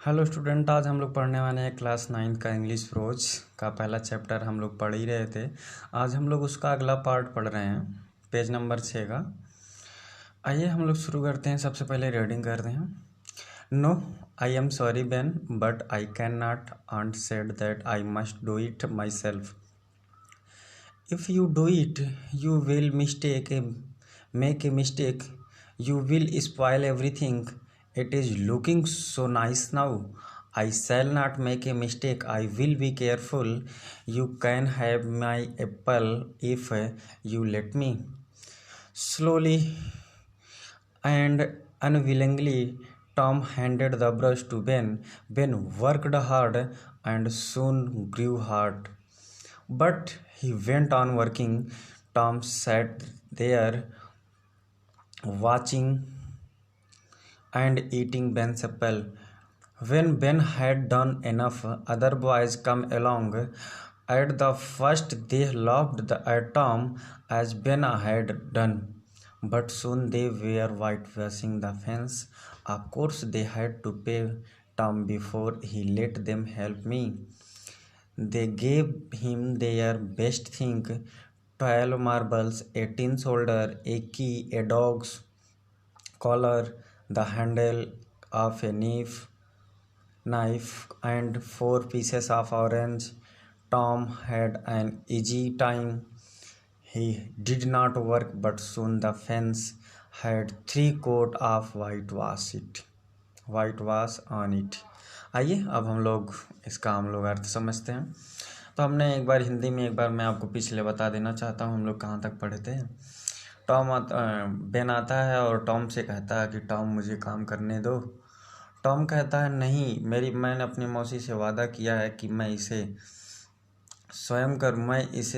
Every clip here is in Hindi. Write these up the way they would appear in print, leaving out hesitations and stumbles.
हेलो स्टूडेंट, आज हम लोग पढ़ने वाले हैं क्लास 9 का इंग्लिश प्रोज का पहला चैप्टर हम लोग पढ़ ही रहे थे। आज हम लोग उसका अगला पार्ट पढ़ रहे हैं, पेज नंबर 6 का। आइए हम लोग शुरू करते हैं। सबसे पहले रीडिंग करते हैं। No, I am sorry Ben, but I can not. Aunt said that I must do it myself. If you do it you will make a mistake. You will spoil everything. It is looking so nice now. I shall not make a mistake. I will be careful. You can have my apple if you let me. Slowly and unwillingly, Tom handed the brush to Ben. Ben worked hard and soon grew hard. But he went on working. Tom sat there watching and eating Ben's apple. When Ben had done enough, other boys come along. At the first they laughed at Tom as Ben had done, but soon they were whitewashing the fence. Of course they had to pay Tom before he let them help me. They gave him their best thing: 12 marbles, a tin solder, a key, a dog's collar, the handle of a knife, and 4 pieces of orange. Tom had an easy time. He did not work, but soon the fence had 3 coat of whitewash on it. आइए अब इसका हम लोग अर्थ समझते हैं। तो हमने एक बार हिंदी में, एक बार मैं आपको पिछले बता देना चाहता हूँ हम लोग कहाँ तक पढ़े थे। बेन आता है और टॉम से कहता है कि टॉम मुझे काम करने दो। टॉम कहता है नहीं, मैंने अपनी मौसी से वादा किया है कि मैं इसे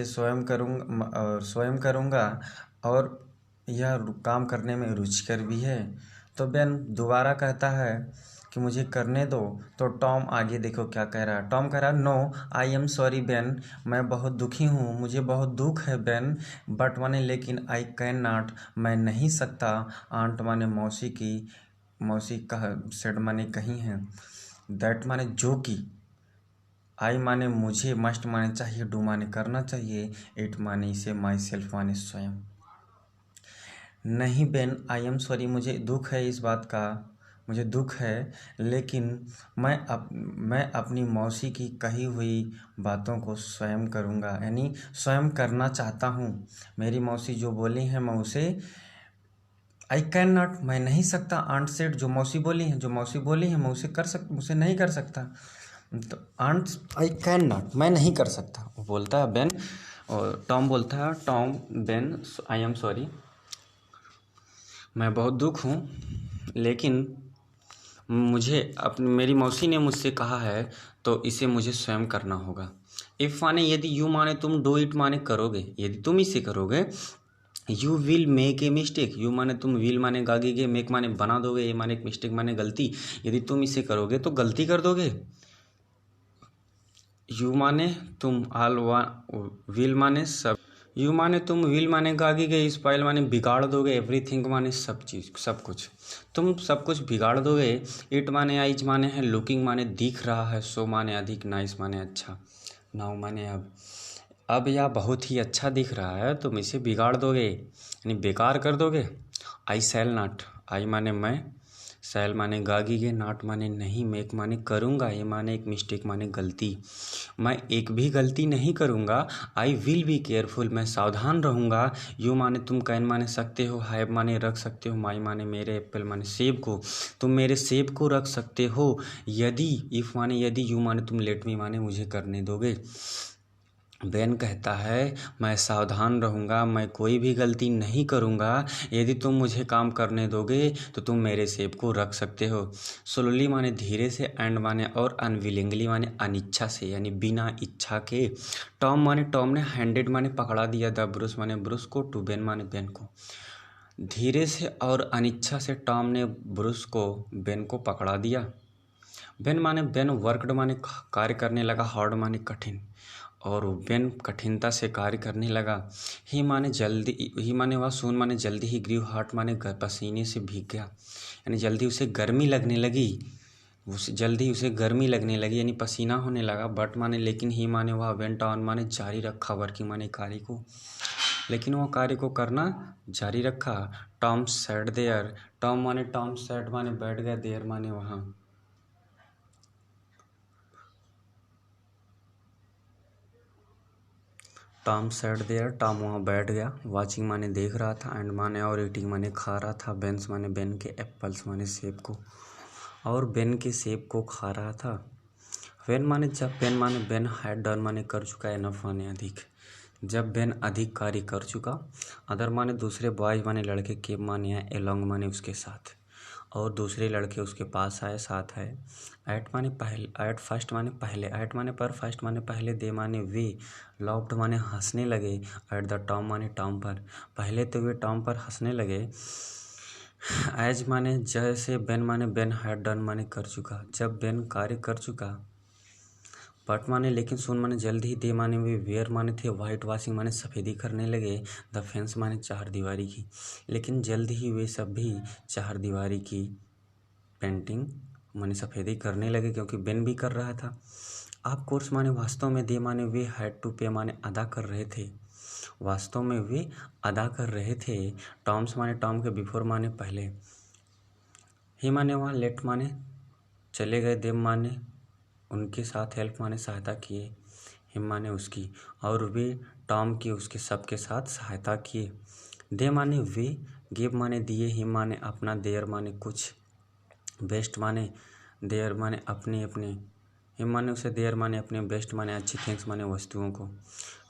स्वयं करूँगा और यह काम करने में रुचिकर भी है। तो बेन दोबारा कहता है कि मुझे करने दो। तो टॉम आगे देखो क्या कह रहा है। टॉम कह रहा है no, I am sorry Ben, मैं बहुत दुखी हूँ, मुझे बहुत दुख है बेन। बट माने लेकिन, आई कैन नॉट, मैं नहीं सकता। आंट माने मौसी कह, सेड माने कहीं है, दैट माने जो कि, आई माने मुझे, मस्ट माने चाहिए, डू माने करना चाहिए, इट माने इसे, माई सेल्फ माने स्वयं। नहीं बेन, आई एम सॉरी, मुझे दुख है इस बात का, मुझे दुख है, लेकिन मैं अपनी मौसी की कही हुई बातों को स्वयं करूँगा, यानी स्वयं करना चाहता हूँ। मेरी मौसी जो बोली हैं मैं उसे, आई कैन नॉट, मैं नहीं सकता। आंट सेड, जो मौसी बोली हैं मैं उसे नहीं कर सकता। तो आंट, आई कैन नॉट, मैं नहीं कर सकता, वो बोलता है बेन। और टॉम बोलता है, Tom Ben, I am sorry, मैं बहुत दुख हूँ, लेकिन मेरी मौसी ने मुझसे कहा है तो इसे मुझे स्वयं करना होगा। इफ़ माने यदि, यू माने तुम, डू इट माने करोगे, यदि तुम इसे करोगे। You will make a mistake, you माने तुम, विल माने गागेगे, मेक माने बना दोगे, ए माने मिस्टेक माने गलती। यदि तुम इसे करोगे तो गलती कर दोगे। यू माने तुम, विल माने सब, यू माने तुम, विल माने गागेगे, स्पॉइल माने बिगाड़ दोगे, एवरीथिंग माने सब चीज़, सब कुछ, तुम सब कुछ बिगाड़ दोगे। इट माने, आइज माने है, लुकिंग माने दिख रहा है, सो माने अधिक, नाइस माने अच्छा, नाउ माने अब यह बहुत ही अच्छा दिख रहा है, तुम इसे बिगाड़ दोगे यानी बेकार कर दोगे। आई शैल नॉट, आई माने मैं, शैल माने गागीगे, नॉट माने नहीं, मेक माने करूँगा, ये माने एक, मिस्टेक माने गलती, मैं एक भी गलती नहीं करूँगा। आई विल बी केयरफुल, मैं सावधान रहूँगा। यू माने तुम, कैन माने सकते हो, हैव माने रख सकते हो, माई माने मेरे, एप्पल माने सेब को, तुम मेरे सेब को रख सकते हो। यदि, इफ़ माने यदि, यू माने तुम, लेट मी माने मुझे करने दोगे। बेन कहता है मैं सावधान रहूँगा, मैं कोई भी गलती नहीं करूँगा, यदि तुम मुझे काम करने दोगे तो तुम मेरे सेब को रख सकते हो। स्लोली माने धीरे से, एंड माने और, अनविलिंगली माने अनिच्छा से, यानी बिना इच्छा के। टॉम माने टॉम ने, हैंडेड माने पकड़ा दिया, द ब्रुश माने ब्रुश को, टू बेन माने बेन को। धीरे से और अनिच्छा से टॉम ने ब्रुश को, बेन को पकड़ा दिया। बेन माने बेन वर्कड माने कार्य करने लगा, हार्ड माने कठिन, और बेन कठिनता से कार्य करने लगा। ही माने वह, सून माने जल्दी ही, ग्रीव हार्ट माने पसीने से भीग गया, यानी जल्दी उसे गर्मी लगने लगी। उसे जल्दी उसे गर्मी लगने लगी यानी पसीना होने लगा, बट माने लेकिन ही माने वह वेंट ऑन माने जारी रखा वर्किंग माने कार्य को, लेकिन वो कार्य को करना जारी रखा। टॉम सैट देयर, टॉम माने टॉम सैट माने बैठ गया, देयर माने वहाँ। टॉम सैट देयर, टॉम वहाँ बैठ गया, वाचिंग माने देख रहा था, एंड माने और ईटिंग माने खा रहा था, बेन्स माने बेन के, एप्पल्स माने सेब को, और बेन के सेब को खा रहा था। वेन माने जब, बेन माने बेन हैड डन माने कर चुका, एनफ माने अधिक, जब बेन अधिक कार्य कर चुका, अदर माने दूसरे, बॉयज माने लड़के, केम माने है, एलोंग माने उसके साथ, और दूसरे लड़के उसके पास आए, साथ आए। एट माने पहले, एट फर्स्ट माने पहले, एट माने पर, फर्स्ट माने पहले, दे माने वे, लाफ्ड माने हंसने लगे, एट द टॉम माने टॉम पर, पहले तो वे टॉम पर हंसने लगे। एज माने जैसे, बेन माने बेन हैड डन माने कर चुका, जब बेन कार्य कर चुका, बट माने लेकिन, सुन माने जल्दी ही, दे माने वे, वेयर माने थे, वाइट वाशिंग माने सफ़ेदी करने लगे, द फेंस माने चार दीवारी की, लेकिन जल्द ही वे सब भी चार दीवारी की पेंटिंग माने सफ़ेदी करने लगे, क्योंकि बेन भी कर रहा था। आप कोर्स माने वास्तव में, दे माने वे, हैड टू पे माने अदा कर रहे थे, वास्तव में वे अदा कर रहे थे। टॉम्स माने टॉम के, बिफोर माने पहले, ही माने वहाँ, लेट माने चले गए, देम माने उनके साथ, हेल्प माने सहायता किए, हिम माने उसकी, और वे टॉम की उसके सबके साथ सहायता किए। दे माने वे, गिव माने दिए, हिम माने अपना, देयर माने कुछ, बेस्ट माने देयर माने अपने अपने, हिम माने उसे, देयर माने अपने, बेस्ट माने अच्छी, थिंग्स माने वस्तुओं को।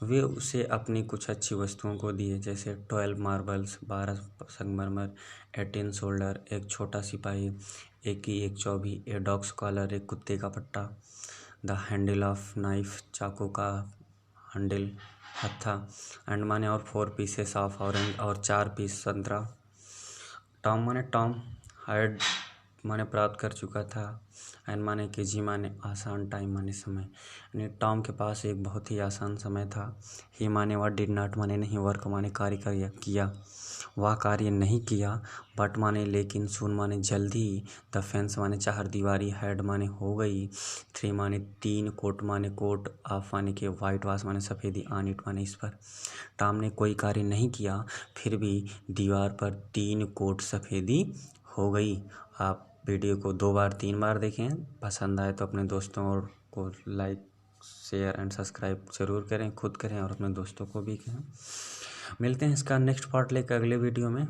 वे उसे अपनी कुछ अच्छी वस्तुओं को दिए, जैसे 12 मार्बल्स, 12 संगमरमर, 18 शोल्डर, एक छोटा सिपाही, एक चौबी, ए डॉग्स कॉलर, एक कुत्ते का पट्टा, द हैंडल ऑफ नाइफ, चाकू का हैंडल, हत्था, एंड माने और 4 पीसेस ऑफ ऑरेंज, और 4 पीस संतरा। टॉम माने टॉम हैड माने प्राप्त कर चुका था, एंड माने कि, जी माने आसान, टाइम माने समय, यानी टॉम के पास एक बहुत ही आसान समय था। ही माने वह, डिड नॉट माने नहीं, वर्क माने कार्य किया, वह कार्य नहीं किया, बट माने लेकिन, सुन माने जल्दी, द फेंस माने चार दीवारी, हैड माने हो गई, 3 माने 3, कोट माने कोट, ऑफ माने के, वाइट वाश माने सफ़ेदी, ऑन इट माने इस पर। टॉम ने कोई कार्य नहीं किया, फिर भी दीवार पर 3 कोट सफ़ेदी हो गई। आप वीडियो को 2 बार 3 बार देखें, पसंद आए तो अपने दोस्तों और को लाइक, शेयर एंड सब्सक्राइब ज़रूर करें, खुद करें और अपने दोस्तों को भी करें। मिलते हैं इसका नेक्स्ट पार्ट लेकर अगले वीडियो में।